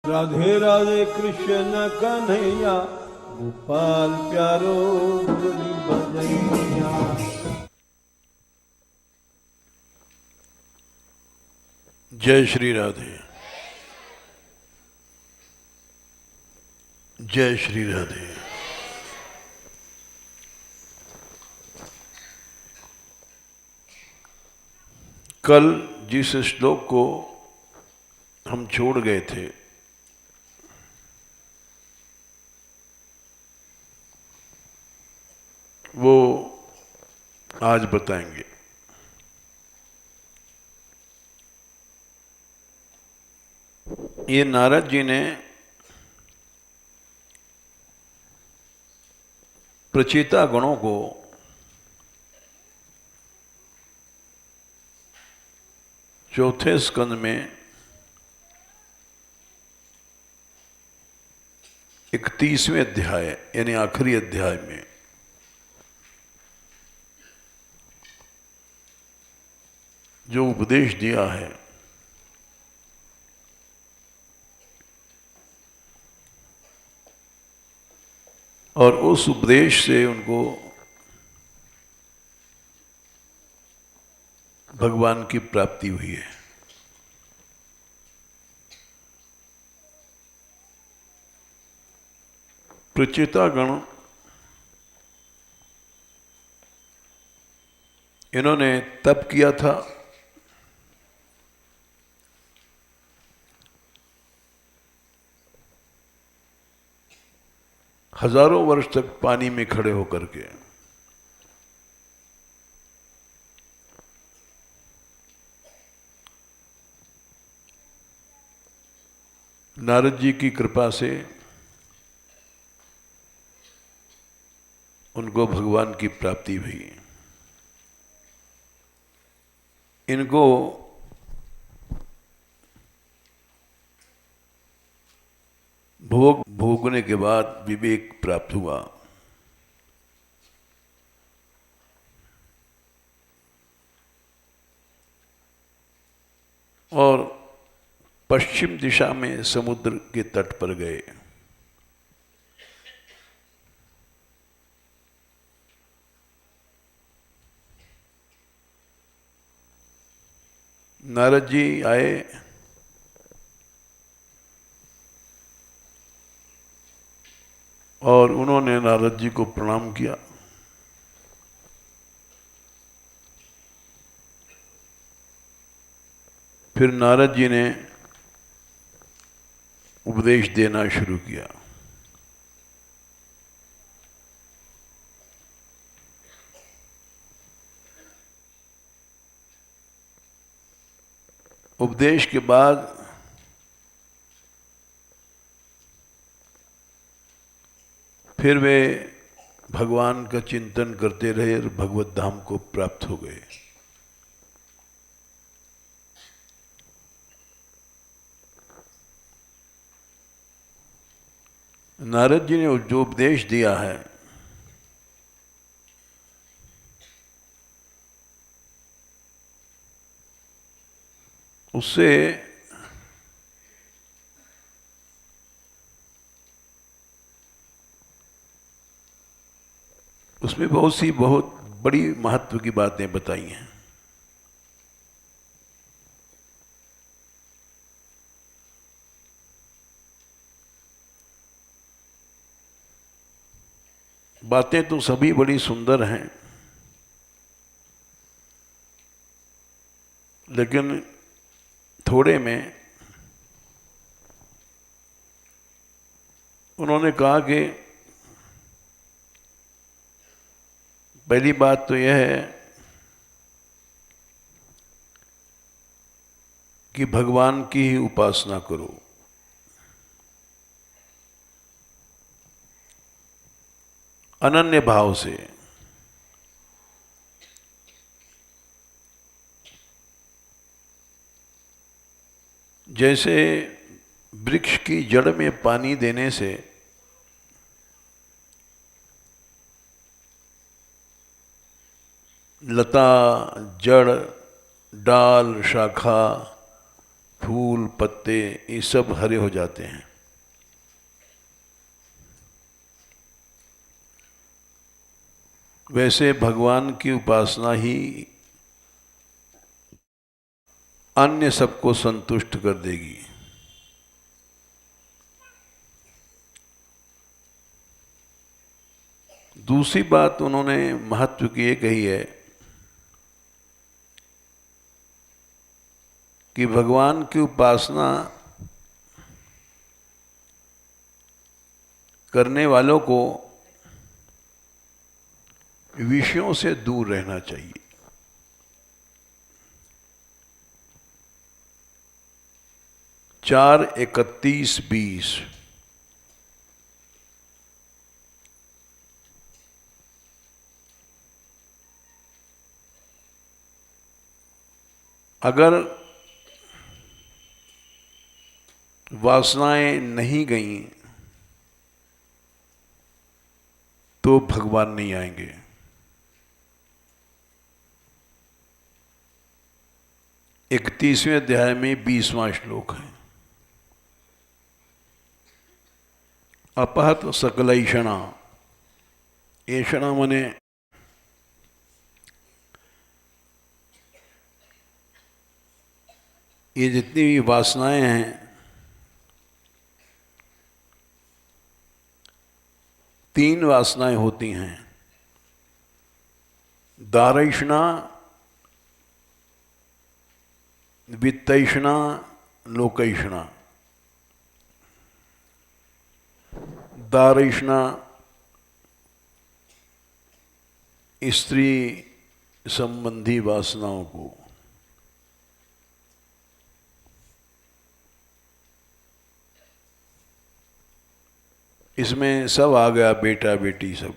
राधे राधे कृष्ण कन्हैया, गोपाल प्यारो मुरली बजैया। जय श्री राधे। जय श्री राधे। कल जिस श्लोक को हम छोड़ गए थे, वो आज बताएंगे। ये नारद जी ने प्रचेता गणों को चौथे स्कंद में 31वें अध्याय यानी आखिरी अध्याय में जो उपदेश दिया है, और उस उपदेश से उनको भगवान की प्राप्ति हुई है। प्रचेतागण इन्होंने तप किया था, हजारों वर्ष तक पानी में खड़े होकर के। नारद जी की कृपा से उनको भगवान की प्राप्ति हुई। इनको भोग भोगने के बाद विवेक प्राप्त हुआ और पश्चिम दिशा में समुद्र के तट पर गए। नारद जी आए और उन्होंने नारद जी को प्रणाम किया। फिर नारद जी ने उपदेश देना शुरू किया। उपदेश के बाद फिर वे भगवान का चिंतन करते रहे और भगवत धाम को प्राप्त हो गए। नारद जी ने जो उपदेश दिया है, उससे उसमें बहुत बड़ी महत्व की बातें बताई हैं। बातें तो सभी बड़ी सुंदर हैं, लेकिन थोड़े में उन्होंने कहा कि पहली बात तो यह है कि भगवान की ही उपासना करो। अनन्य भाव से। जैसे वृक्ष की जड़ में पानी देने से लता, जड़, डाल, शाखा, फूल पत्ते ये सब हरे हो जाते हैं। वैसे भगवान की उपासना ही अन्य सबको संतुष्ट कर देगी। दूसरी बात उन्होंने महत्व की ये कही है कि भगवान की उपासना करने वालों को विषयों से दूर रहना चाहिए। 4:31-20 अगर वासनाएं नहीं गईं तो भगवान नहीं आएंगे। 31वें अध्याय में 20वां श्लोक है। अपहत सकलैषणा, ऐषणा मने ये जितनी भी वासनाएं हैं, 3 वासनाएं होती हैं, दारैषणा, वित्तैषणा, लोकैषणा। दारैषणा स्त्री संबंधी वासनाओं को, इसमें सब आ गया, बेटा बेटी सब।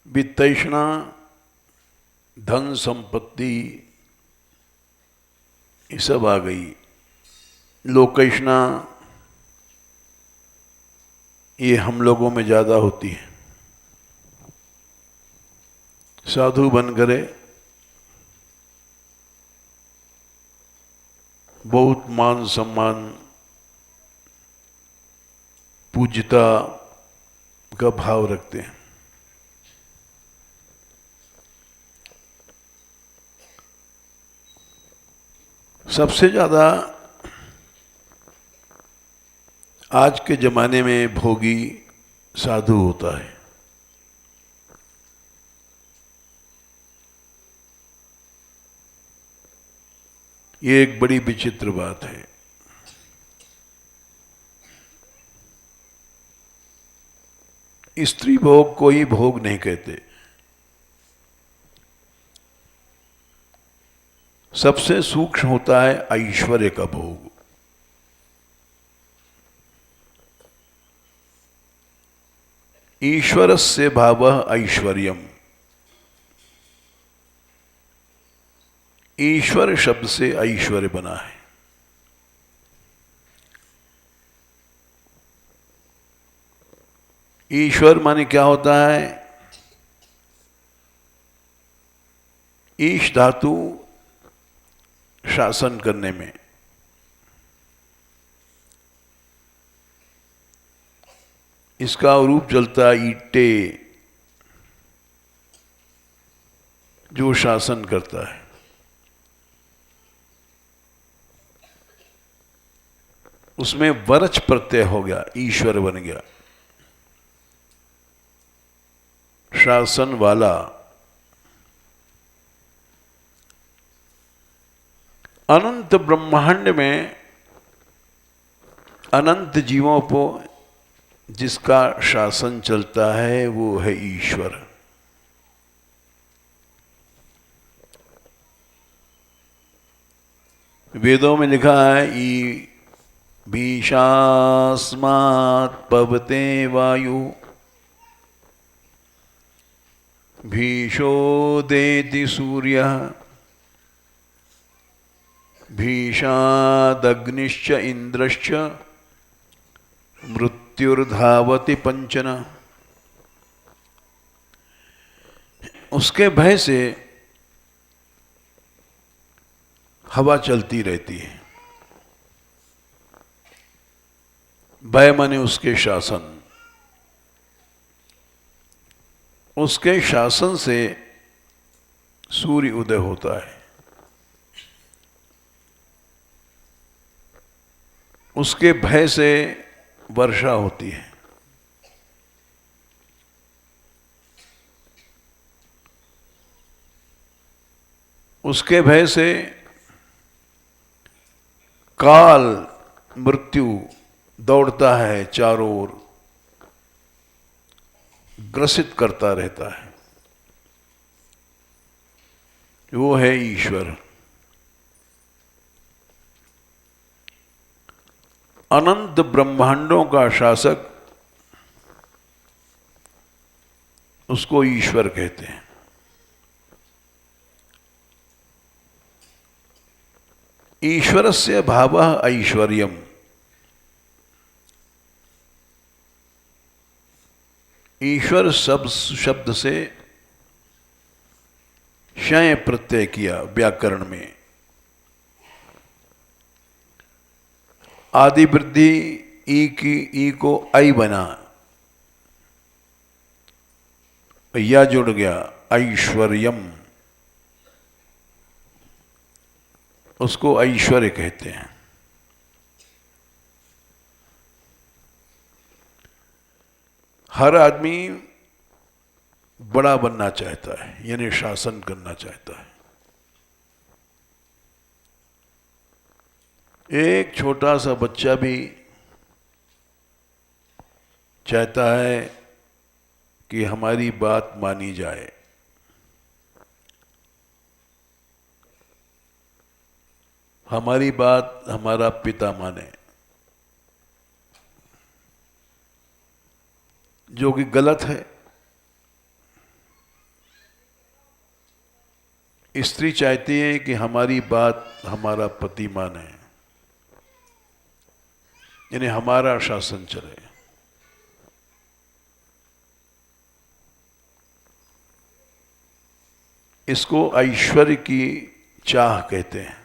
वित्तैषणा धन संपत्ति ये सब आ गई। लोकैषणा ये हम लोगों में ज्यादा होती है। साधु बन करे, बहुत मान सम्मान पूज्यता का भाव रखते हैं। सबसे ज्यादा आज के जमाने में भोगी साधु होता है। ये एक बड़ी विचित्र बात है। स्त्री भोग को ही भोग नहीं कहते। सबसे सूक्ष्म होता है ऐश्वर्य का भोग। ईश्वरस्य भावः ऐश्वर्यम्। ईश्वर शब्द से ऐश्वर्य बना है। ईश्वर माने क्या होता है? ईश धातु शासन करने में, इसका रूप चलता है ईटे, जो शासन करता है। उसमें वरच प्रत्यय हो गया, ईश्वर बन गया, शासन वाला। अनंत ब्रह्मांड में अनंत जीवों को जिसका शासन चलता है वो है ईश्वर। वेदों में लिखा है ई भीषास्मात् पवते वायु भीषोदेति सूर्यः भीषादग्निश्च इंद्रश्च मृत्युर्धावति पंचन। उसके भय से हवा चलती रहती है। भय माने उसके शासन, उसके शासन से सूर्य उदय होता है, उसके भय से वर्षा होती है, उसके भय से काल मृत्यु दौड़ता है, चारों ओर ग्रसित करता रहता है। वो है ईश्वर। अनंत ब्रह्मांडों का शासक, उसको ईश्वर कहते हैं। ईश्वरस्य भावः ऐश्वर्यम्। ईश्वर शब्द से शय प्रत्यय किया व्याकरण में। आदि वृद्धि ई को आई बना, या जुड़ गया ऐश्वर्यम, उसको ऐश्वर्य कहते हैं। हर आदमी बड़ा बनना चाहता है, यानी शासन करना चाहता है। एक छोटा सा बच्चा भी चाहता है कि हमारी बात मानी जाए, हमारी बात हमारा पिता माने, जो कि गलत है। स्त्री चाहती है कि हमारी बात हमारा पति माने, यानी हमारा शासन चले। इसको ऐश्वर्य की चाह कहते हैं।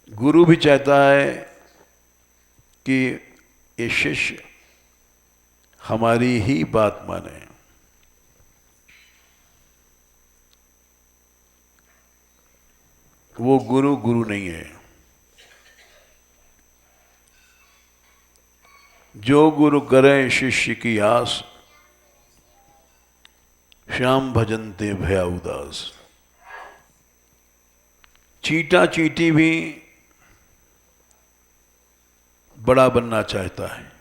गुरु भी चाहता है कि ये शिष्य हमारी ही बात माने। वो गुरु नहीं है। जो गुरु करे शिष्य की आस, श्याम भजनते भया उदास। चींटा चींटी भी बड़ा बनना चाहता है।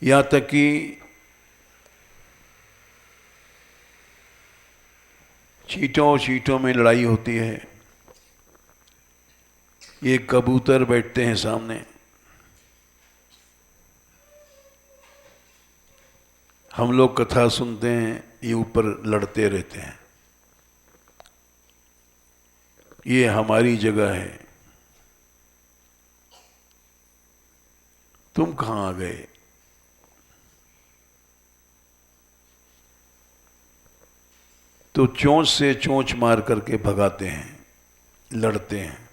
यहां तक कि चींटों में लड़ाई होती है। ये कबूतर बैठते हैं सामने, हम लोग कथा सुनते हैं, ये ऊपर लड़ते रहते हैं। ये हमारी जगह है, तुम कहां आ गए? तो चोंच से चोंच मार करके भगाते हैं, लड़ते हैं।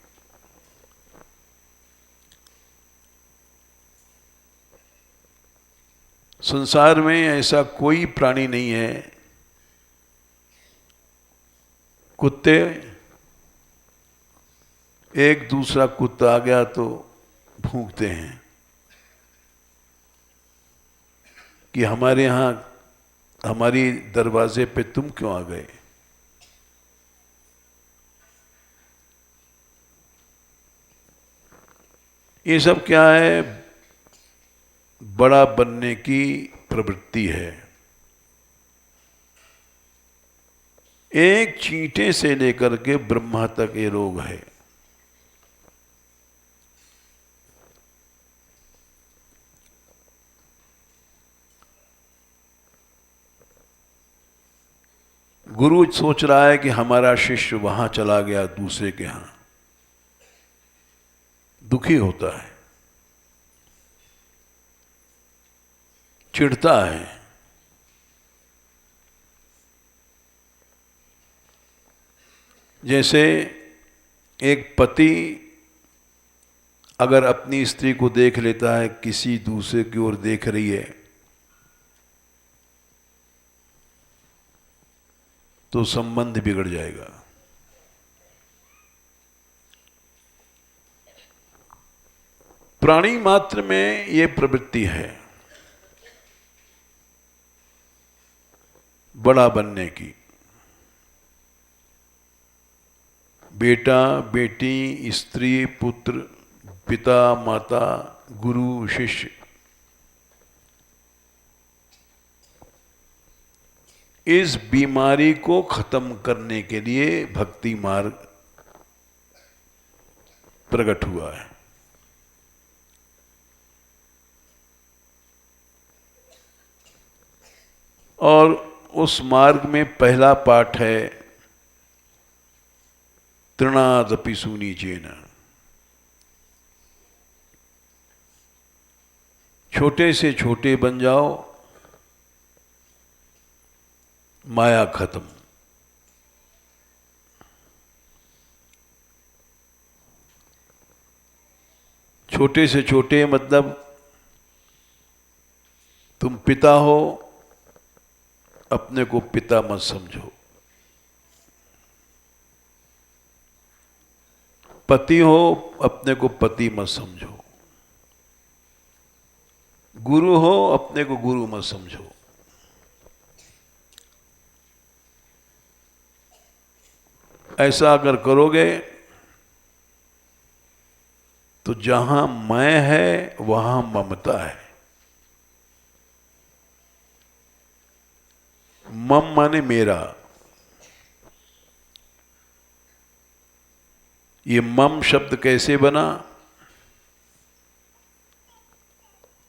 संसार में ऐसा कोई प्राणी नहीं है। कुत्ते, एक दूसरा कुत्ता आ गया तो भूंकते हैं कि हमारे यहां, हमारी दरवाजे पे तुम क्यों आ गए? ये सब क्या है? बड़ा बनने की प्रवृत्ति है। एक चींटे से लेकर के ब्रह्मा तक ये रोग है। गुरु सोच रहा है कि हमारा शिष्य वहां चला गया दूसरे के यहां, दुखी होता है। चिढ़ता है। जैसे एक पति अगर अपनी स्त्री को देख लेता है किसी दूसरे की ओर देख रही है तो संबंध बिगड़ जाएगा। प्राणी मात्र में ये प्रवृत्ति है बड़ा बनने की। बेटा, बेटी, स्त्री, पुत्र, पिता, माता, गुरु, शिष्य, इस बीमारी को खत्म करने के लिए भक्ति मार्ग प्रकट हुआ है। और उस मार्ग में पहला पाठ है तृणादपि सुनीचेन। छोटे से छोटे बन जाओ, माया खत्म। छोटे से छोटे मतलब तुम पिता हो, अपने को पिता मत समझो। पति हो, अपने को पति मत समझो। गुरु हो, अपने को गुरु मत समझो। ऐसा अगर करोगे तो जहां मैं है वहां ममता है। मम माने मेरा। ये मम शब्द कैसे बना?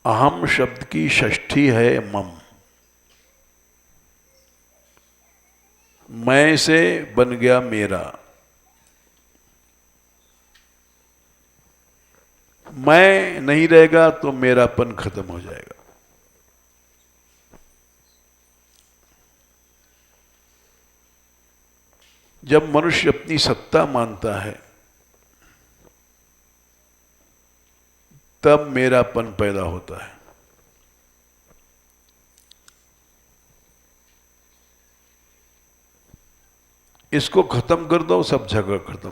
अहम शब्द की षष्ठी है मम। मैं से बन गया मेरा। मैं नहीं रहेगा तो मेरापन खत्म हो जाएगा। जब मनुष्य अपनी सत्ता मानता है तब मेरापन पैदा होता है। इसको खत्म कर दो, सब झगड़ा खत्म।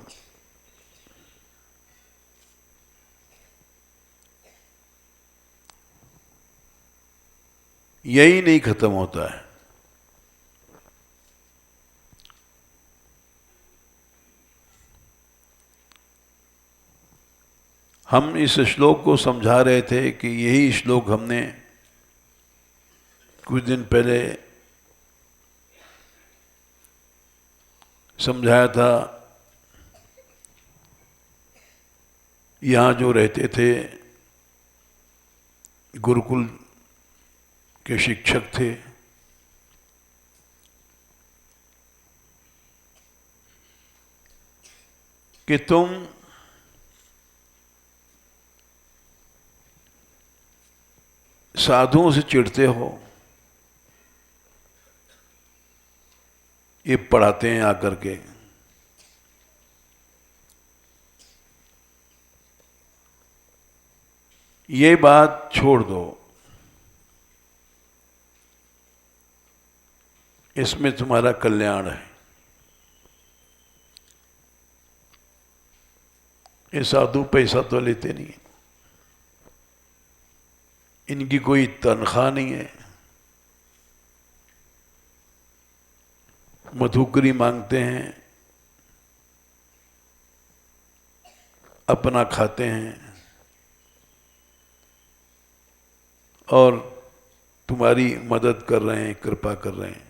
यही नहीं खत्म होता है। हम इस श्लोक को समझा रहे थे कि यही श्लोक हमने कुछ दिन पहले समझाया था। यहाँ जो रहते थे गुरुकुल के शिक्षक थे, कि तुम साधुओं से चिढ़ते हो, ये पढ़ाते हैं आकर के। ये बात छोड़ दो, इसमें तुम्हारा कल्याण है। ये साधु पैसा तो लेते नहीं, इनकी कोई तनख्वाह नहीं है, मधुकरी मांगते हैं, अपना खाते हैं और तुम्हारी मदद कर रहे हैं, कृपा कर रहे हैं।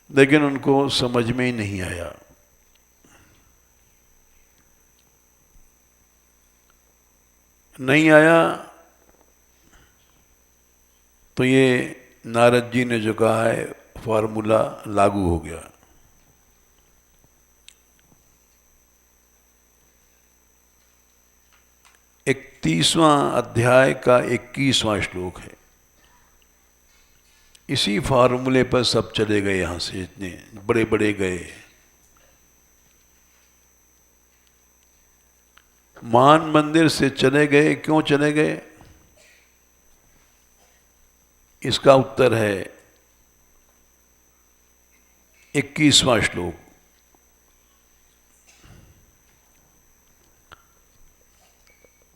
लेकिन उनको समझ में ही नहीं आया। नहीं आया तो ये नारद जी ने जो कहा है फॉर्मूला लागू हो गया। 31वां अध्याय का 21वां श्लोक है। इसी फार्मूले पर सब चले गए, यहां से इतने बड़े बड़े गए। मान मंदिर से चले गए, क्यों चले गए? इसका उत्तर है 21वां श्लोक।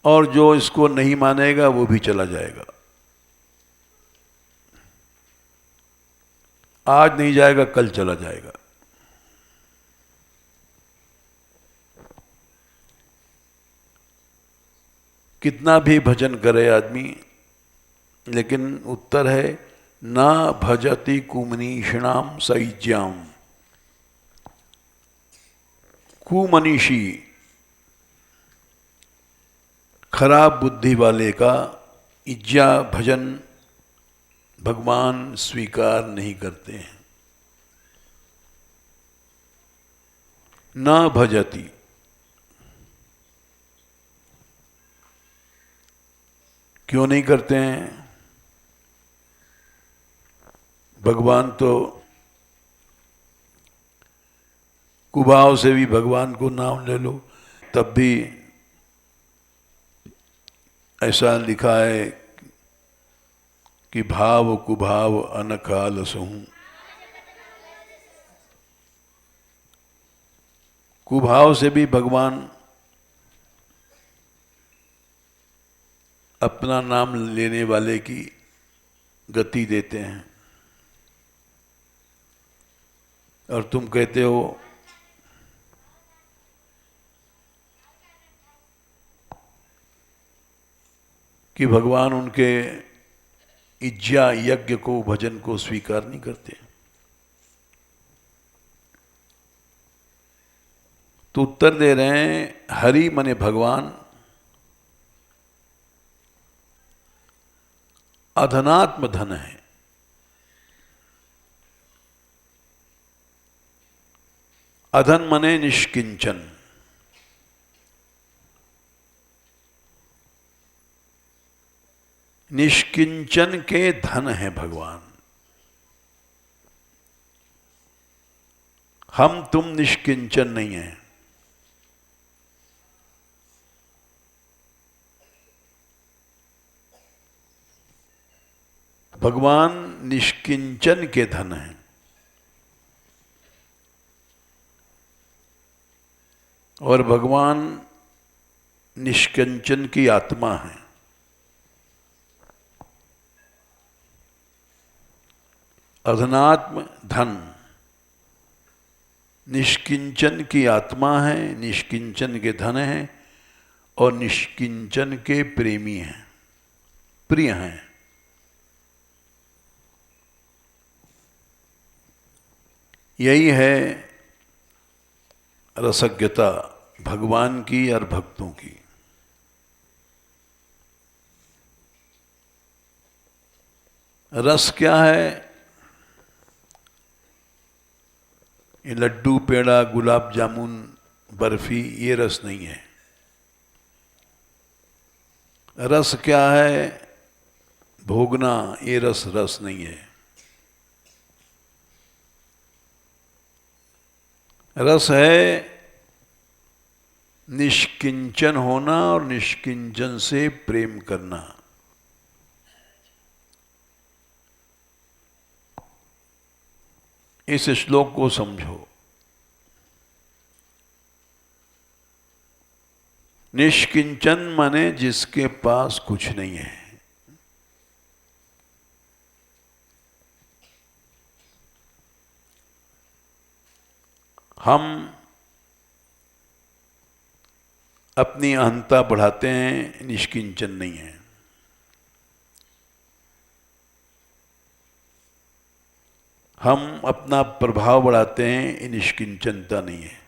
और जो इसको नहीं मानेगा वो भी चला जाएगा। आज नहीं जाएगा, कल चला जाएगा। कितना भी भजन करे आदमी, लेकिन उत्तर है ना भजति कुमनीषिणाम सैज्याम। कुमनीषी, खराब बुद्धि वाले का इज्जा भजन भगवान स्वीकार नहीं करते हैं। न भजति, क्यों नहीं करते हैं? भगवान तो कुभाव से भी भगवान को नाम ले लो, तब भी ऐसा लिखा है कि भाव कुभाव अनकाल सहूं। कुभाव से भी भगवान अपना नाम लेने वाले की गति देते हैं। और तुम कहते हो कि भगवान उनके इज्जा यज्ञ को, भजन को स्वीकार नहीं करते। तो उत्तर दे रहे हैं, हरि मने भगवान अधनात्म धन है। अधन मने निष्किंचन। निष्किंचन के धन है भगवान। हम तुम निष्किंचन नहीं हैं। भगवान निष्किंचन के धन हैं। और भगवान निष्किंचन की आत्मा है। अधनात्म धन निष्किंचन की आत्मा है, निष्किंचन के धन है और निष्किंचन के प्रेमी हैं, प्रिय हैं। यही है रसज्ञता भगवान की और भक्तों की। रस क्या है? ये लड्डू, पेड़ा, गुलाब जामुन, बर्फी, ये रस नहीं है। रस क्या है? भोगना, ये रस नहीं है। रस है निष्किंचन होना और निष्किंचन से प्रेम करना। इस श्लोक को समझो। निष्किंचन माने जिसके पास कुछ नहीं है। हम अपनी अहंता बढ़ाते हैं, निष्किंचन नहीं है। हम अपना प्रभाव बढ़ाते हैं, निष्किंचनता नहीं है।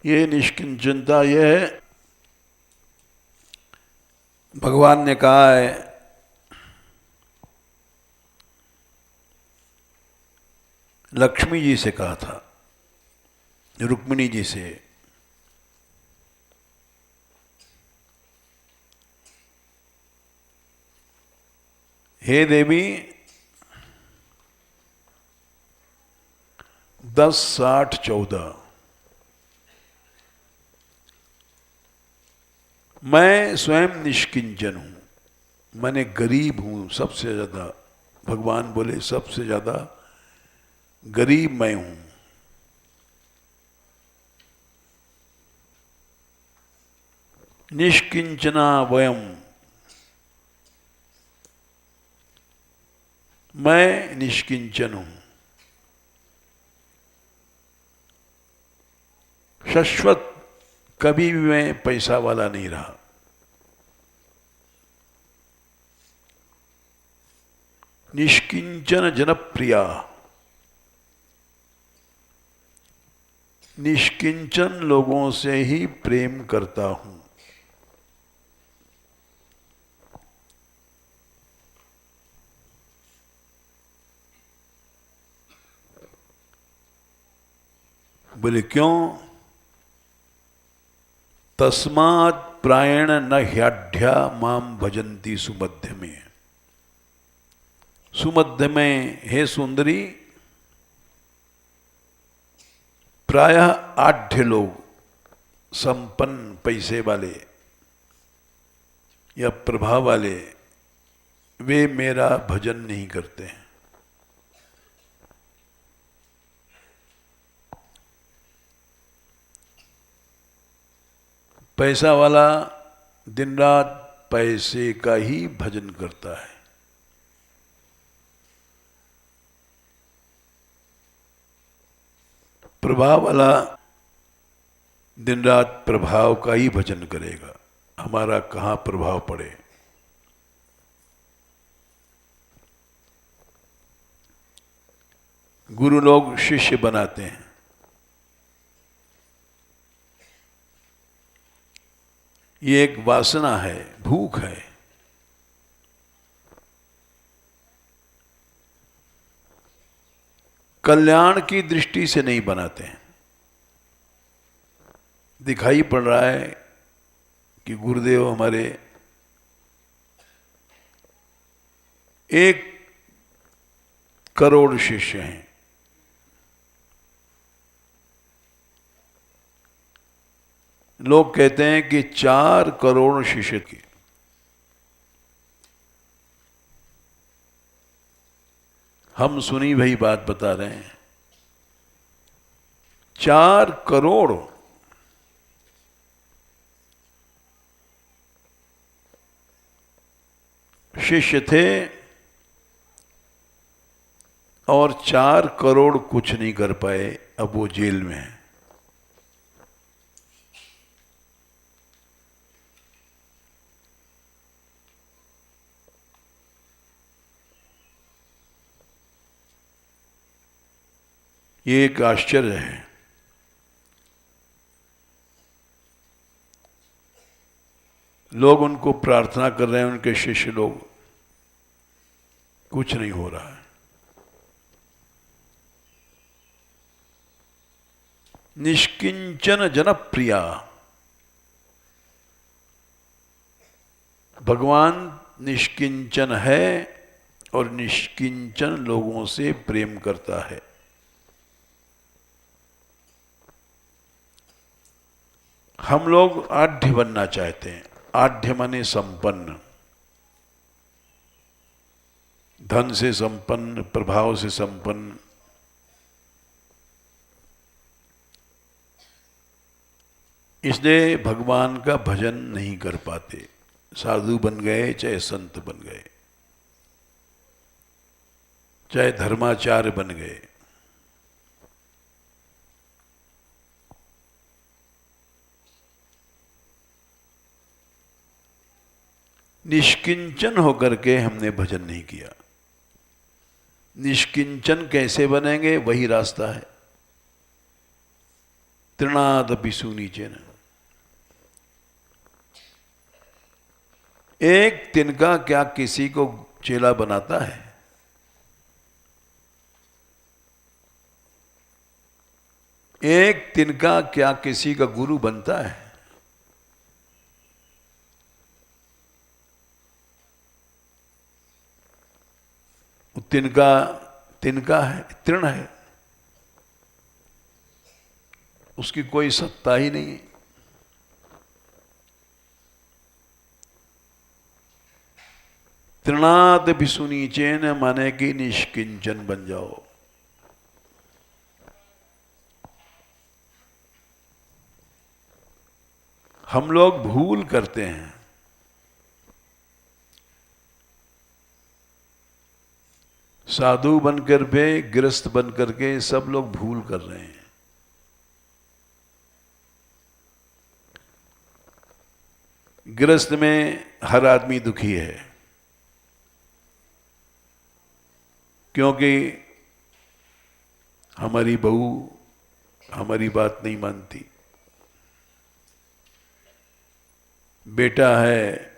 ये निष्किंचनता ये है, भगवान ने कहा है लक्ष्मी जी से कहा था, रुक्मिणी जी से, हे देवी 10, 60, 14 मैं स्वयं निष्किंचन हूं, मैंने गरीब हूं सबसे ज्यादा। भगवान बोले सबसे ज्यादा गरीब मैं हूं। निष्किंचना वयम, मैं निष्किंचन हूं। शाश्वत, कभी भी मैं पैसा वाला नहीं रहा। निष्किंचन जनप्रिया, निष्किंचन लोगों से ही प्रेम करता हूं। बोले क्यों? तस्मात् प्रायण न ह्याढ्या माम भजन्ति सुमध्य में। सुमध्य में हे सुंदरी, प्रायः आढ़ लोग, संपन्न पैसे वाले या प्रभाव वाले, वे मेरा भजन नहीं करते हैं। पैसा वाला दिन रात पैसे का ही भजन करता है। प्रभाव वाला दिन रात प्रभाव का ही भजन करेगा। हमारा कहाँ प्रभाव पड़े। गुरु लोग शिष्य बनाते हैं, ये एक वासना है, भूख है। कल्याण की दृष्टि से नहीं बनाते हैं। दिखाई पड़ रहा है कि गुरुदेव हमारे 1 करोड़ शिष्य हैं, लोग कहते हैं कि 4 करोड़ शिष्य की। हम सुनी वही बात बता रहे हैं। 4 करोड़ शिष्य थे और 4 करोड़ कुछ नहीं कर पाए। अब वो जेल में है। ये एक आश्चर्य है। लोग उनको प्रार्थना कर रहे हैं, उनके शिष्य लोग, कुछ नहीं हो रहा है। निष्किंचन जनप्रिया, भगवान निष्किंचन है और निष्किंचन लोगों से प्रेम करता है। हम लोग आढ़्य बनना चाहते हैं। आढ़्य माने संपन्न, धन से संपन्न, प्रभाव से संपन्न। इसलिए भगवान का भजन नहीं कर पाते। साधु बन गए, चाहे संत बन गए, चाहे धर्माचार्य बन गए, निष्किंचन होकर के हमने भजन नहीं किया। निष्किंचन कैसे बनेंगे? वही रास्ता है। तृणादपि सुनीचेन, एक तिनका क्या किसी को चेला बनाता है? एक तिनका क्या किसी का गुरु बनता है? तिनका तिनका है, तृण है, उसकी कोई सत्ता ही नहीं है। तृणात भी सुनीचेन माने कि निष्किंचन बन जाओ। हम लोग भूल करते हैं, साधु बनकर भी, गृहस्थ बनकर के सब लोग भूल कर रहे हैं। गृहस्थ में हर आदमी दुखी है, क्योंकि हमारी बहू हमारी बात नहीं मानती, बेटा है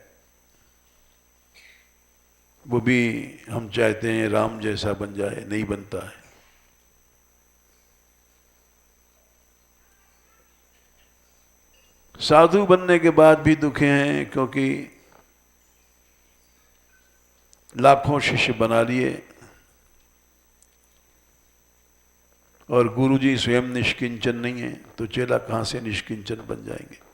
वो भी हम चाहते हैं राम जैसा बन जाए, नहीं बनता है। साधु बनने के बाद भी दुखे हैं, क्योंकि लाखों शिष्य बना लिए और गुरुजी स्वयं निष्किंचन नहीं है, तो चेला कहां से निष्किंचन बन जाएंगे?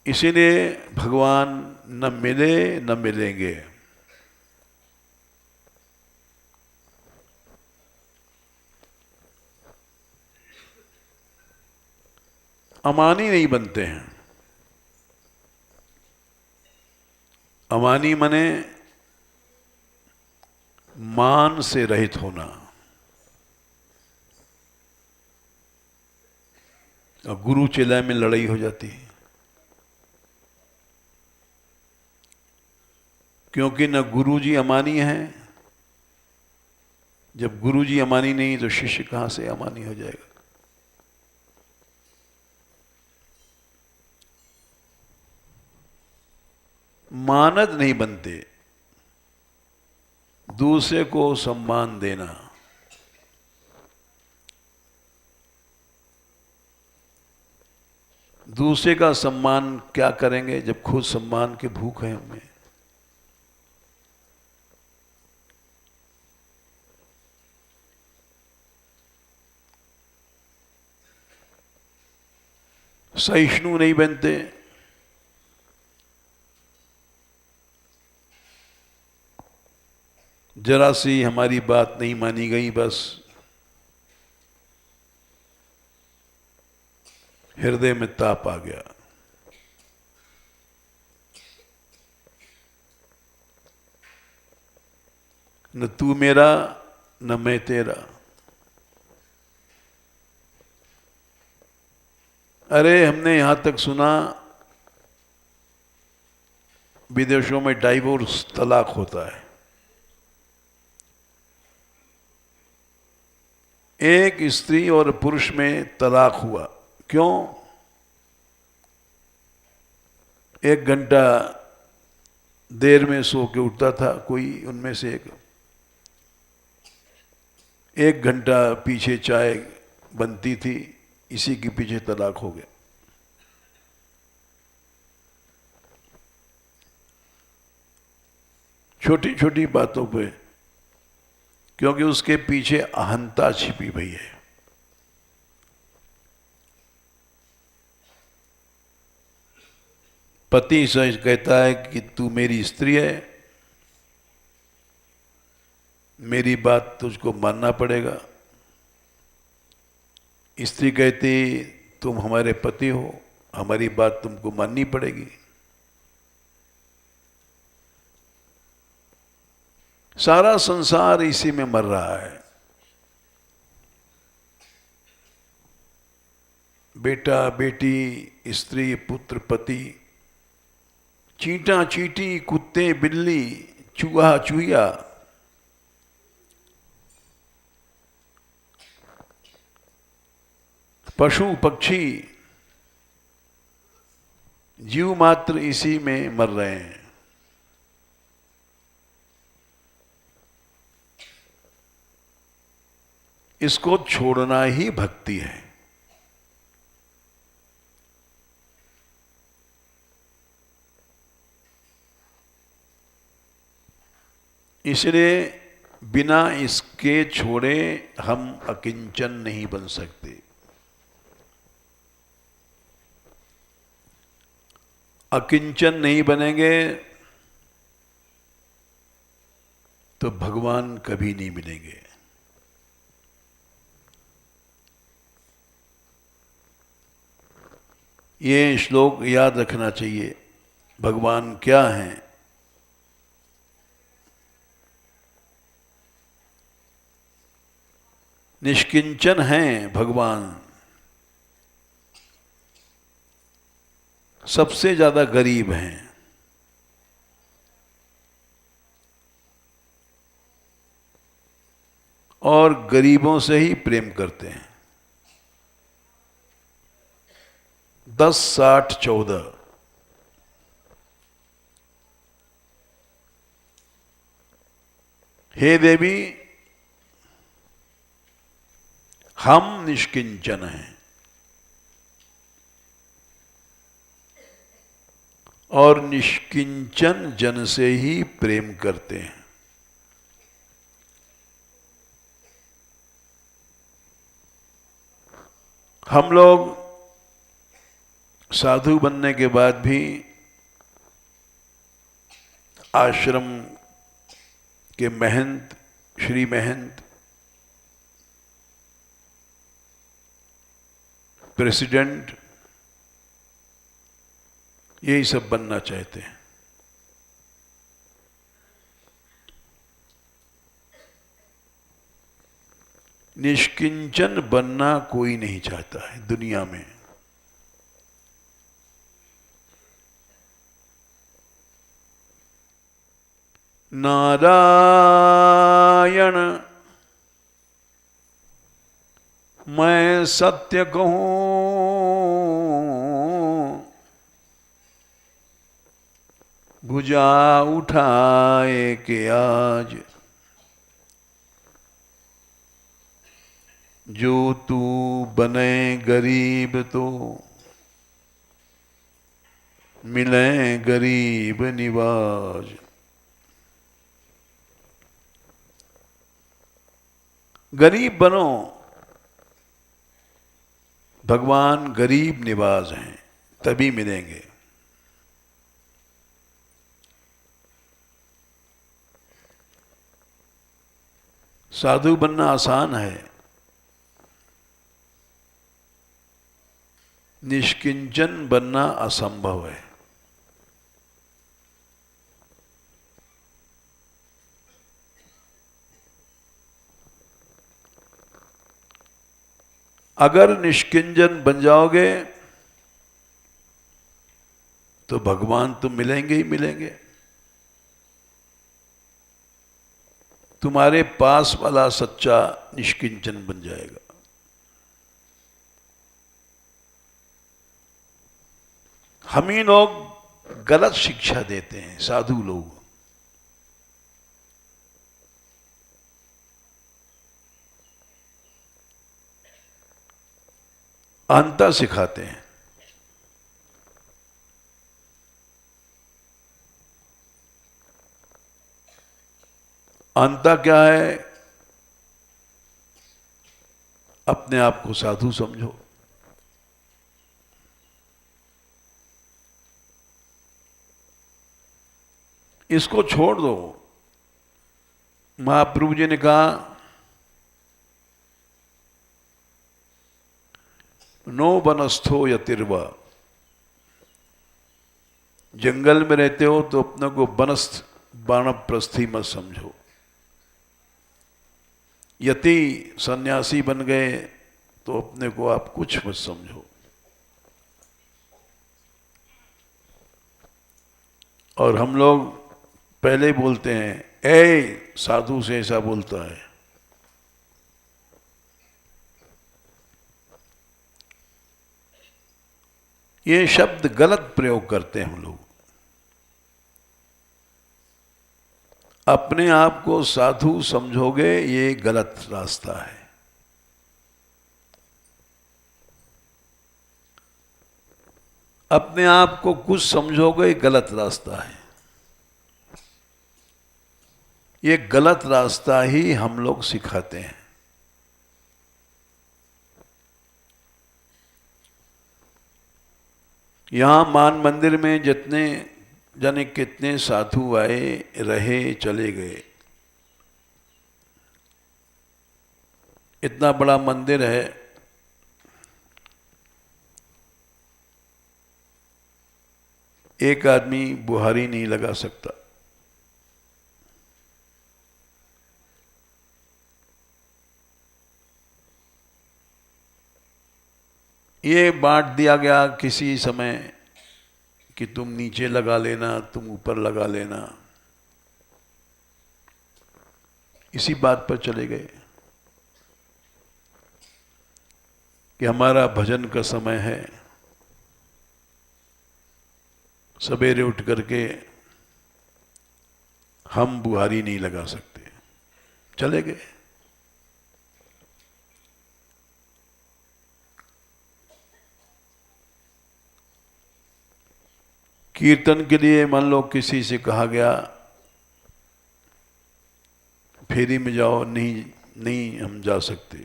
इसीलिए भगवान न मिले न मिलेंगे। अमानी नहीं बनते हैं। अमानी मने मान से रहित होना। और गुरु चेला में लड़ाई हो जाती है, क्योंकि न गुरुजी अमानी है। जब गुरुजी अमानी नहीं तो शिष्य कहां से अमानी हो जाएगा? मानद नहीं बनते, दूसरे को सम्मान देना। दूसरे का सम्मान क्या करेंगे जब खुद सम्मान के भूख है हमें? सहिष्णु नहीं बनते। जरा सी हमारी बात नहीं मानी गई, बस हृदय में ताप आ गया। न तू मेरा न मैं तेरा। अरे हमने यहां तक सुना विदेशों में डाइवोर्स, तलाक होता है। एक स्त्री और पुरुष में तलाक हुआ, क्यों? 1 घंटा देर में सो के उठता था कोई उनमें से एक घंटा पीछे चाय बनती थी, इसी के पीछे तलाक हो गया। छोटी छोटी बातों पे, क्योंकि उसके पीछे अहंता छिपी हुई है। पति सच कहता है कि तू मेरी स्त्री है, मेरी बात तुझको मानना पड़ेगा। स्त्री कहती तुम हमारे पति हो, हमारी बात तुमको माननी पड़ेगी। सारा संसार इसी में मर रहा है। बेटा बेटी, स्त्री पुत्र पति, चींटा चींटी, कुत्ते बिल्ली, चूहा चूहिया, पशु पक्षी, जीव मात्र इसी में मर रहे हैं। इसको छोड़ना ही भक्ति है। इसलिए बिना इसके छोड़े हम अकिंचन नहीं बन सकते। अकिंचन नहीं बनेंगे तो भगवान कभी नहीं मिलेंगे। ये श्लोक याद रखना चाहिए। भगवान क्या हैं? निष्किंचन हैं भगवान। सबसे ज्यादा गरीब हैं। और गरीबों से ही प्रेम करते हैं। 10, 60, 14। हे देवी, हम निष्किंचन हैं और निष्किंचन जन से ही प्रेम करते हैं। हम लोग साधु बनने के बाद भी आश्रम के महंत, श्री महंत, प्रेसिडेंट, यही सब बनना चाहते हैं। निष्किंचन बनना कोई नहीं चाहता है दुनिया में। नारायण, मैं सत्य कहूं, भुजा उठाए के आज, जो तू बने गरीब तो मिले गरीब निवाज। गरीब बनो, भगवान गरीब निवाज हैं, तभी मिलेंगे। साधु बनना आसान है, निष्किंचन बनना असंभव है। अगर निष्किंचन बन जाओगे तो भगवान तो मिलेंगे ही मिलेंगे। तुम्हारे पास वाला सच्चा निष्किंचन बन जाएगा। हम ही लोग गलत शिक्षा देते हैं, साधु लोग। अंतर सिखाते हैं। अंतर क्या है? अपने आप को साधु समझो। इसको छोड़ दो। महाप्रभु जी ने कहा, नो बनस्थो यतिर्वा। जंगल में रहते हो तो अपने को बनस्थ वानप्रस्थी मत समझो। यति सन्यासी बन गए तो अपने को आप कुछ मत समझो। और हम लोग पहले बोलते हैं, ए साधु से ऐसा बोलता है। ये शब्द गलत प्रयोग करते हैं हम लोग। अपने आप को साधु समझोगे, ये गलत रास्ता है। अपने आप को कुछ समझोगे गलत रास्ता है। ये गलत रास्ता ही हम लोग सिखाते हैं। यहां मान मंदिर में जितने जाने कितने साधु आए रहे चले गए, इतना बड़ा मंदिर है, एक आदमी बुहारी नहीं लगा सकता। ये बांट दिया गया किसी समय कि तुम नीचे लगा लेना, तुम ऊपर लगा लेना, इसी बात पर चले गए कि हमारा भजन का समय है, सवेरे उठ करके हम बुहारी नहीं लगा सकते, चले गए। कीर्तन के लिए मान लो किसी से कहा गया फेरी में जाओ, नहीं नहीं हम जा सकते,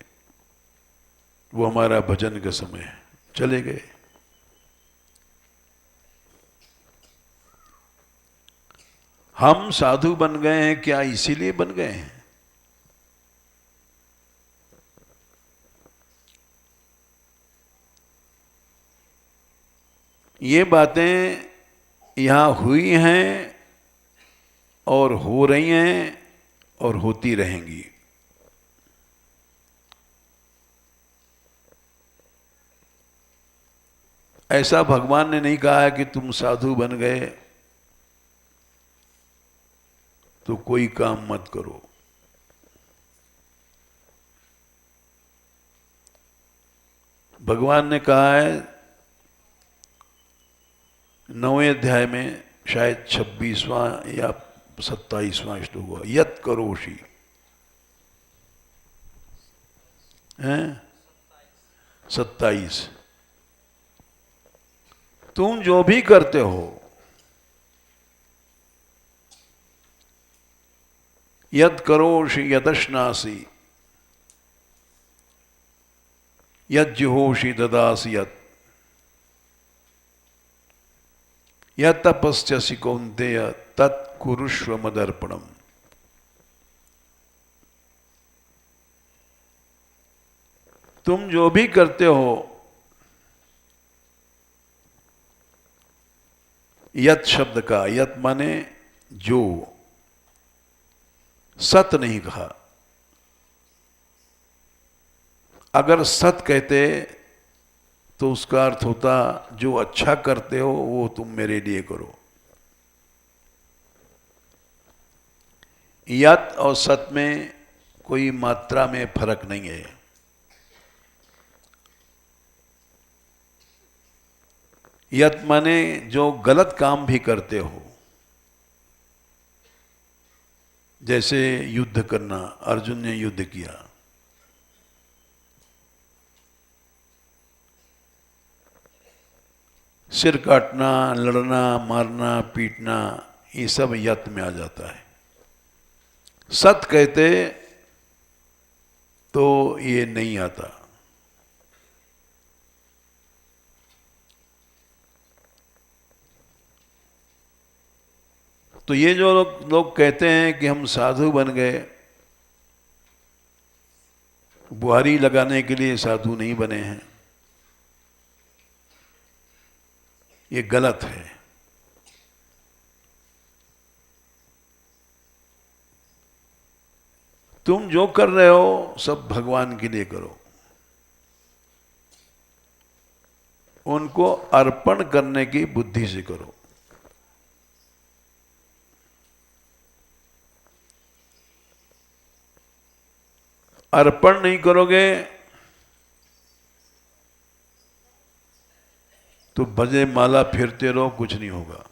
वो हमारा भजन का समय है, चले गए। हम साधु बन गए हैं क्या इसीलिए बन गए हैं? ये बातें यहां हुई हैं और हो रही हैं और होती रहेंगी। ऐसा भगवान ने नहीं कहा है कि तुम साधु बन गए तो कोई काम मत करो। भगवान ने कहा है 9वें अध्याय में, शायद 26वां या 27वां श्लोक हुआ, यत करोषि हैं 27, तुम जो भी करते हो यद करोषि यदश्नासि यद जुहोषि ददासि यत् तपस्यसि कौन्तेय तत्कुरुष्व मदर्पणम। तुम जो भी करते हो, यत शब्द का यत माने जो, सत नहीं कहा। अगर सत कहते तो उसका अर्थ होता जो अच्छा करते हो वो तुम मेरे लिए करो। यत और सत में कोई मात्रा में फर्क नहीं है। यत माने जो गलत काम भी करते हो, जैसे युद्ध करना, अर्जुन ने युद्ध किया, सिर काटना, लड़ना, मारना, पीटना, ये सब यत में आ जाता है। सत कहते तो ये नहीं आता। तो ये जो लोग कहते हैं कि हम साधु बन गए, बुहारी लगाने के लिए साधु नहीं बने हैं, ये गलत है। तुम जो कर रहे हो सब भगवान के लिए करो, उनको अर्पण करने की बुद्धि से करो। अर्पण नहीं करोगे तो भजे माला फिरते रहो, कुछ नहीं होगा।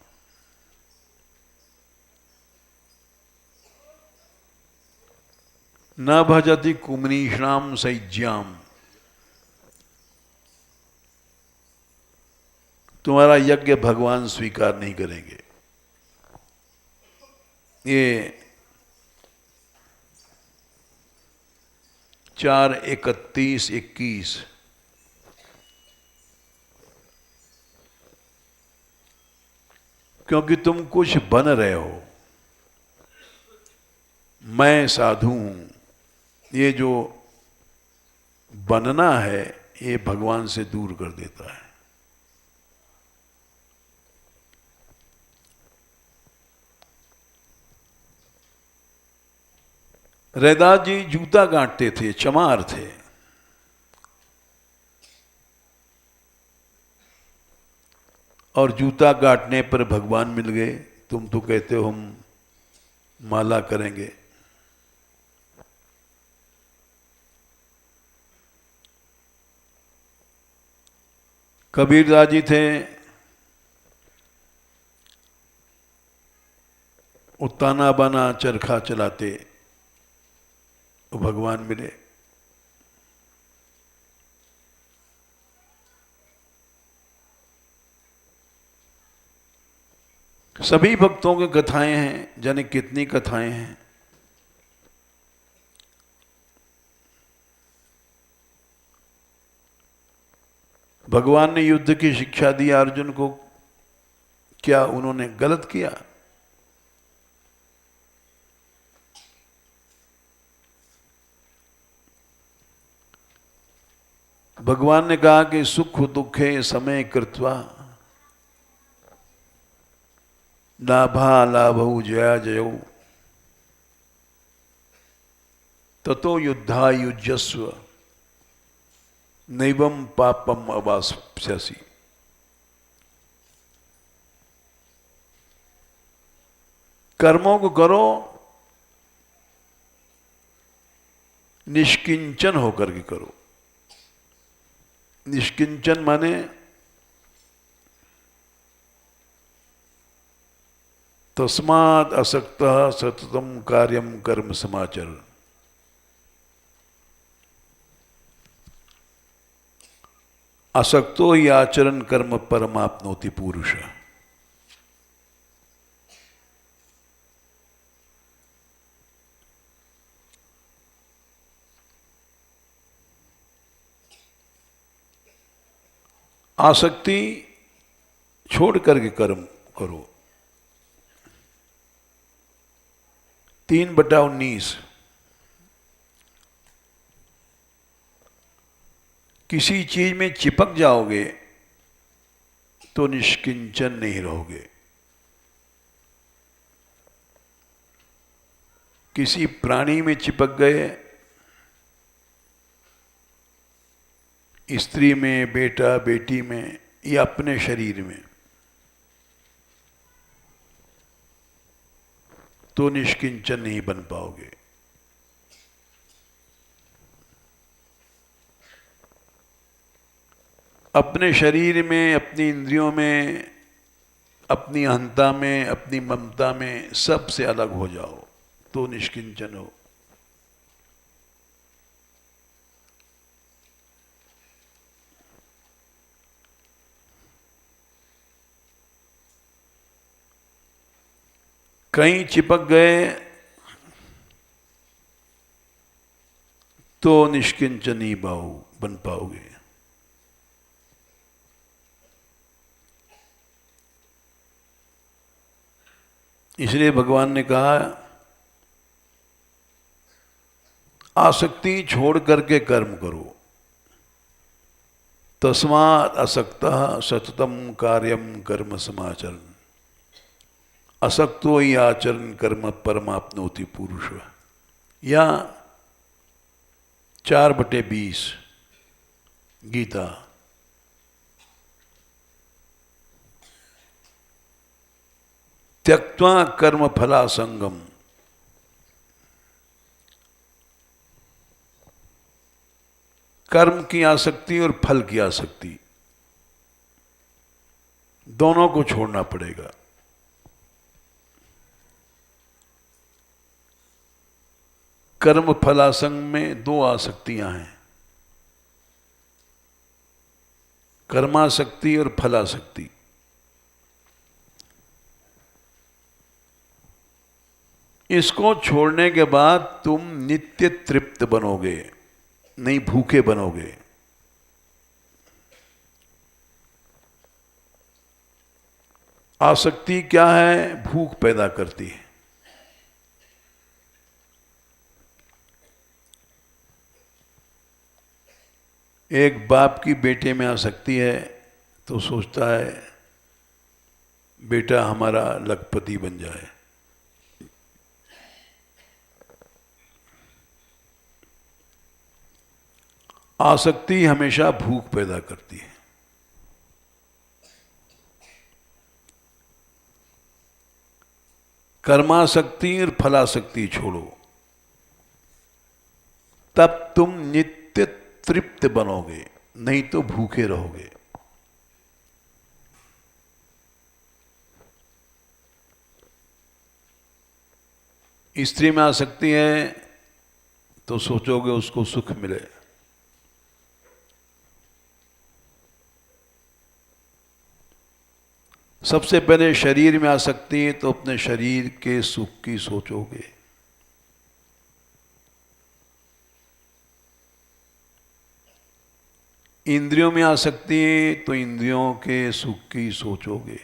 न भजति कुमनीषणाम सैज्याम, तुम्हारा यज्ञ भगवान स्वीकार नहीं करेंगे। ये 4:31-21 क्योंकि तुम कुछ बन रहे हो, मैं साधु हूं। ये जो बनना है ये भगवान से दूर कर देता है। रैदास जी जूता गांठते थे, चमार थे। और जूता गांठने पर भगवान मिल गए। तुम तो कहते हो हम माला करेंगे। कबीरदास जी थे, वो ताना बाना चरखा चलाते, वो भगवान मिले। सभी भक्तों की कथाएं हैं, जाने कितनी कथाएं हैं। भगवान ने युद्ध की शिक्षा दी अर्जुन को, क्या उन्होंने गलत किया? भगवान ने कहा कि सुख दुखे समय कृत्वा लाभा लाभौ जया जयौ ततो युद्धा युजस्व नैवं पापम अवाप्स्यसि। कर्मों को करो निष्किंचन होकर के करो। निष्किंचन माने तस्मात् असक्तः सततम कार्यम कर्म समाचर। असक्तो ही आचरण कर्म परमाप्नोति पुरुष। आसक्ति छोड़ करके कर्म करो। 3/19 किसी चीज में चिपक जाओगे तो निष्किंचन नहीं रहोगे। किसी प्राणी में चिपक गए, स्त्री में, बेटा बेटी में, या अपने शरीर में, तो निष्किंचन नहीं बन पाओगे। अपने शरीर में, अपनी इंद्रियों में, अपनी अहंता में, अपनी ममता में सबसे अलग हो जाओ तो निष्किंचन हो। कहीं चिपक गए तो निष्किंचन ही बन पाओगे। इसलिए भगवान ने कहा आसक्ति छोड़ करके कर्म करो। तस्मात् असक्तः सततम कार्यम कर्म समाचरण। असक्तो ही आचरण कर्म परमाप्नोति पुरुष। या 4/20 गीता। त्यक्त्वा कर्म फलासंगम। कर्म की आसक्ति और फल की आसक्ति दोनों को छोड़ना पड़ेगा। कर्म फलासंग में 2 आसक्तियां हैं, कर्मासक्ति और फलासक्ति। इसको छोड़ने के बाद तुम नित्य तृप्त बनोगे, नहीं भूखे बनोगे। आसक्ति क्या है? भूख पैदा करती है। एक बाप की बेटे में आसक्ति है तो सोचता है बेटा हमारा लखपति बन जाए। आसक्ति हमेशा भूख पैदा करती है। कर्मासक्ति और फलासक्ति छोड़ो, तब तुम नित्य तृप्त बनोगे, नहीं तो भूखे रहोगे। स्त्री में आसक्ति है तो सोचोगे उसको सुख मिले। सबसे पहले शरीर में आसक्ति है तो अपने शरीर के सुख की सोचोगे। इंद्रियों में आसक्ति है तो इंद्रियों के सुख की सोचोगे।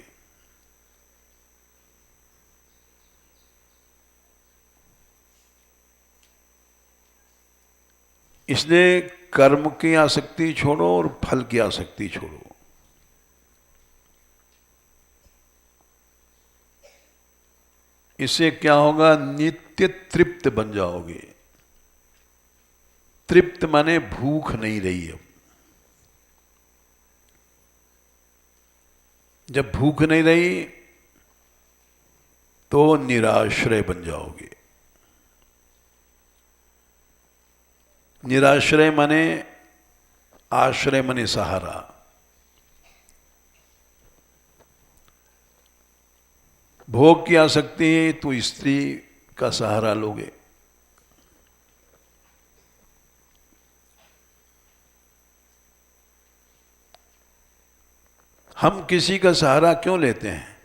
इसलिए कर्म की आसक्ति छोड़ो और फल की आसक्ति छोड़ो। इससे क्या होगा? नित्य तृप्त बन जाओगे। तृप्त माने भूख नहीं रही। अब जब भूख नहीं रही तो निराश्रय बन जाओगे। निराश्रय माने, आश्रय माने सहारा। भोग की आसक्ति है तो स्त्री का सहारा लोगे। हम किसी का सहारा क्यों लेते हैं?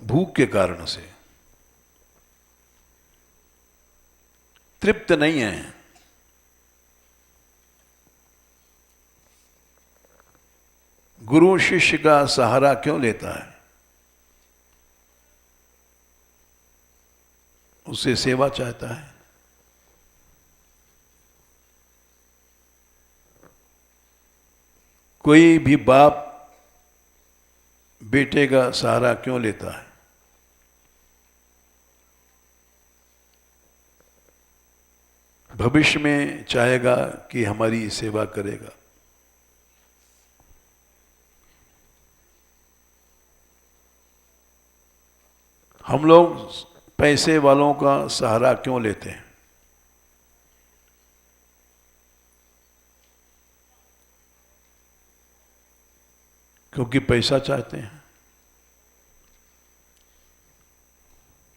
भूख के कारण से। तृप्त नहीं है। गुरु शिष्य का सहारा क्यों लेता है? उससे सेवा चाहता है। कोई भी बाप बेटे का सहारा क्यों लेता है? भविष्य में चाहेगा कि हमारी सेवा करेगा। हम लोग पैसे वालों का सहारा क्यों लेते हैं? क्योंकि पैसा चाहते हैं।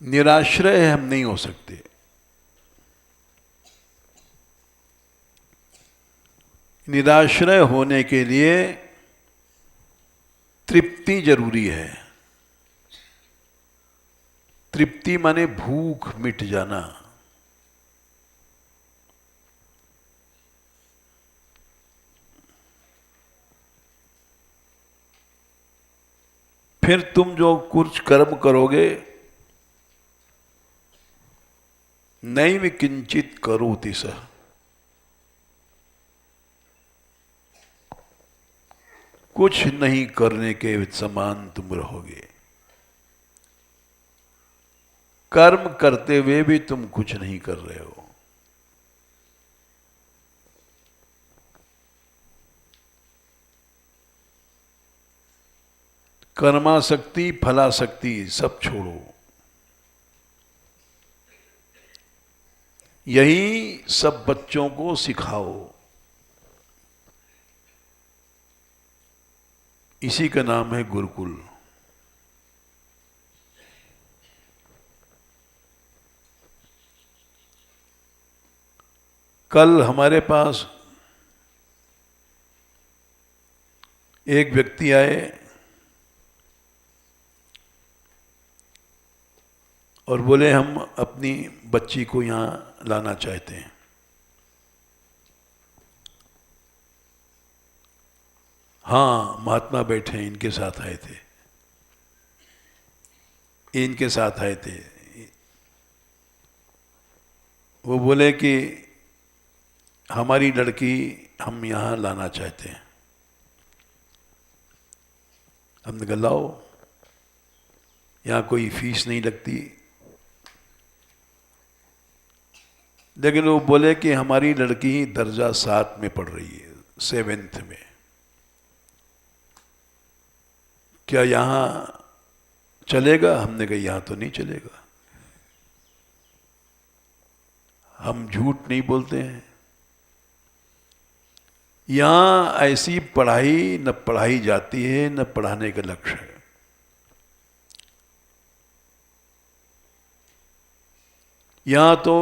निराश्रय हम नहीं हो सकते। निराश्रय होने के लिए तृप्ति जरूरी है। तृप्ति माने भूख मिट जाना। फिर तुम जो कुछ कर्म करोगे, नैव किंचित करोति सः, कुछ नहीं करने के समान तुम रहोगे। कर्म करते हुए भी तुम कुछ नहीं कर रहे हो। कर्मासक्ति फलासक्ति सब छोड़ो। यही सब बच्चों को सिखाओ। इसी का नाम है गुरुकुल। कल हमारे पास एक व्यक्ति आए, और बोले हम अपनी बच्ची को यहाँ लाना चाहते हैं। हाँ, महात्मा बैठे हैं, इनके साथ आए थे, इनके साथ आए थे। वो बोले कि हमारी लड़की हम यहाँ लाना चाहते हैं। हमने कहा लाओ, यहाँ कोई फीस नहीं लगती। लेकिन वो बोले कि हमारी लड़की दर्जा 7 में पढ़ रही है, 7th में, क्या यहाँ चलेगा? हमने कहा यहाँ तो नहीं चलेगा। हम झूठ नहीं बोलते हैं। यहाँ ऐसी पढ़ाई न पढ़ाई जाती है न पढ़ाने का लक्ष्य है। यहाँ तो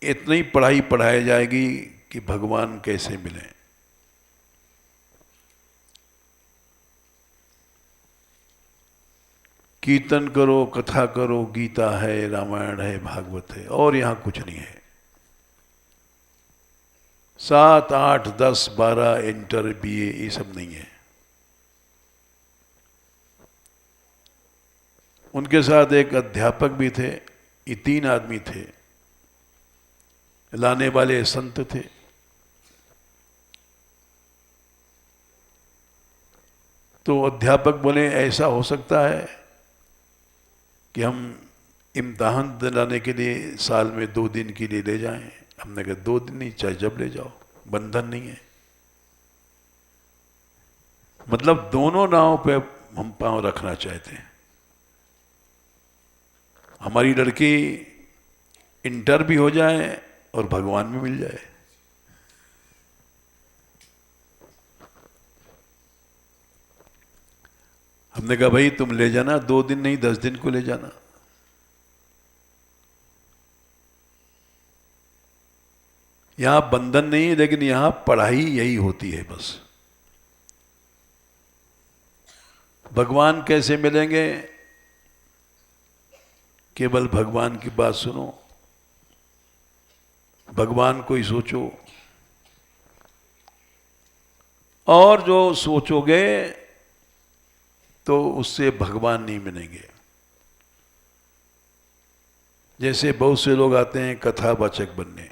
इतनी पढ़ाई पढ़ाई जाएगी कि भगवान कैसे मिले। कीर्तन करो, कथा करो, गीता है, रामायण है, भागवत है, और यहाँ कुछ नहीं है। 7, 8, 10, 12 इंटर, BA ये सब नहीं है। उनके साथ एक अध्यापक भी थे, ये 3 आदमी थे, लाने वाले संत थे। तो अध्यापक बोले ऐसा हो सकता है कि हम इम्तहान दिलाने के लिए साल में 2 दिन के लिए ले जाएं। हमने कहा 2 दिन नहीं, चाहे जब ले जाओ, बंधन नहीं है। मतलब दोनों नाव पे हम पांव रखना चाहते हैं। हमारी लड़की इंटर भी हो जाए और भगवान भी मिल जाए। हमने कहा भाई तुम ले जाना, 2 दिन नहीं 10 दिन को ले जाना। यहां बंधन नहीं है, लेकिन यहां पढ़ाई यही होती है बस। भगवान कैसे मिलेंगे? केवल भगवान की बात सुनो, भगवान को ही सोचो, और जो सोचोगे तो उससे भगवान नहीं मिलेंगे। जैसे बहुत से लोग आते हैं कथावाचक बनने,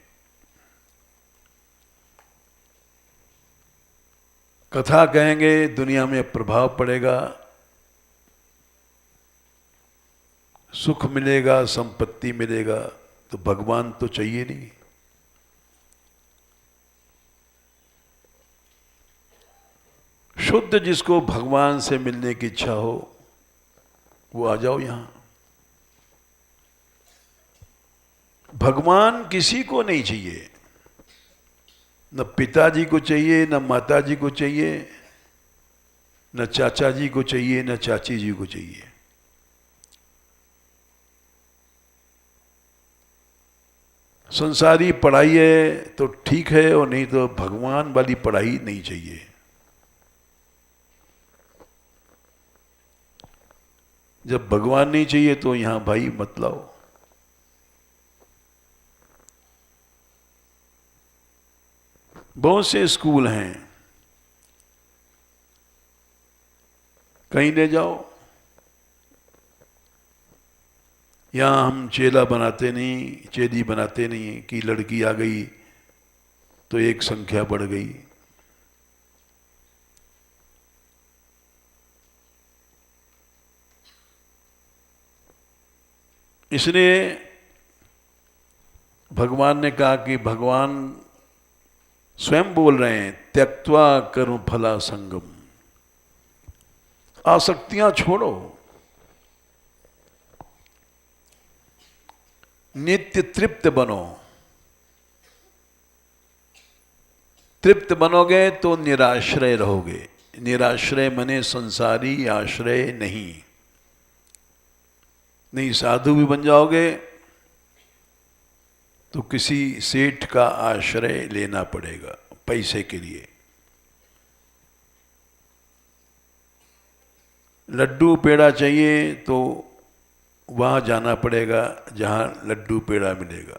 कथा कहेंगे, दुनिया में प्रभाव पड़ेगा, सुख मिलेगा, संपत्ति मिलेगा, तो भगवान तो चाहिए नहीं। शुद्ध जिसको भगवान से मिलने की इच्छा हो वो आ जाओ यहां। भगवान किसी को नहीं चाहिए, न पिताजी को चाहिए, न माताजी को चाहिए, न चाचा जी को चाहिए, न चाची जी को चाहिए। संसारी पढ़ाई है तो ठीक है, और नहीं तो भगवान वाली पढ़ाई नहीं चाहिए। जब भगवान नहीं चाहिए तो यहां भाई मत लाओ। बहुत से स्कूल हैं, कहीं ले जाओ। यहां हम चेला बनाते नहीं, चेली बनाते नहीं कि लड़की आ गई तो एक संख्या बढ़ गई। इसलिए भगवान ने कहा कि भगवान स्वयं बोल रहे हैं, त्यक्त्वा कर्म फला संगम, आसक्तियां छोड़ो, नित्य तृप्त बनो। तृप्त बनोगे तो निराश्रय रहोगे। निराश्रय मने संसारी आश्रय नहीं। नहीं साधु भी बन जाओगे तो किसी सेठ का आश्रय लेना पड़ेगा पैसे के लिए। लड्डू पेड़ा चाहिए तो वहाँ जाना पड़ेगा जहाँ लड्डू पेड़ा मिलेगा।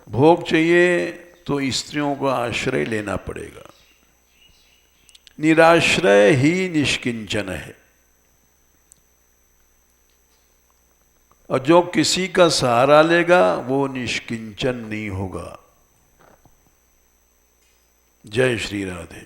भोग चाहिए तो स्त्रियों का आश्रय लेना पड़ेगा। निराश्रय ही निष्किंचन है, और जो किसी का सहारा लेगा वो निष्किंचन नहीं होगा। जय श्री राधे।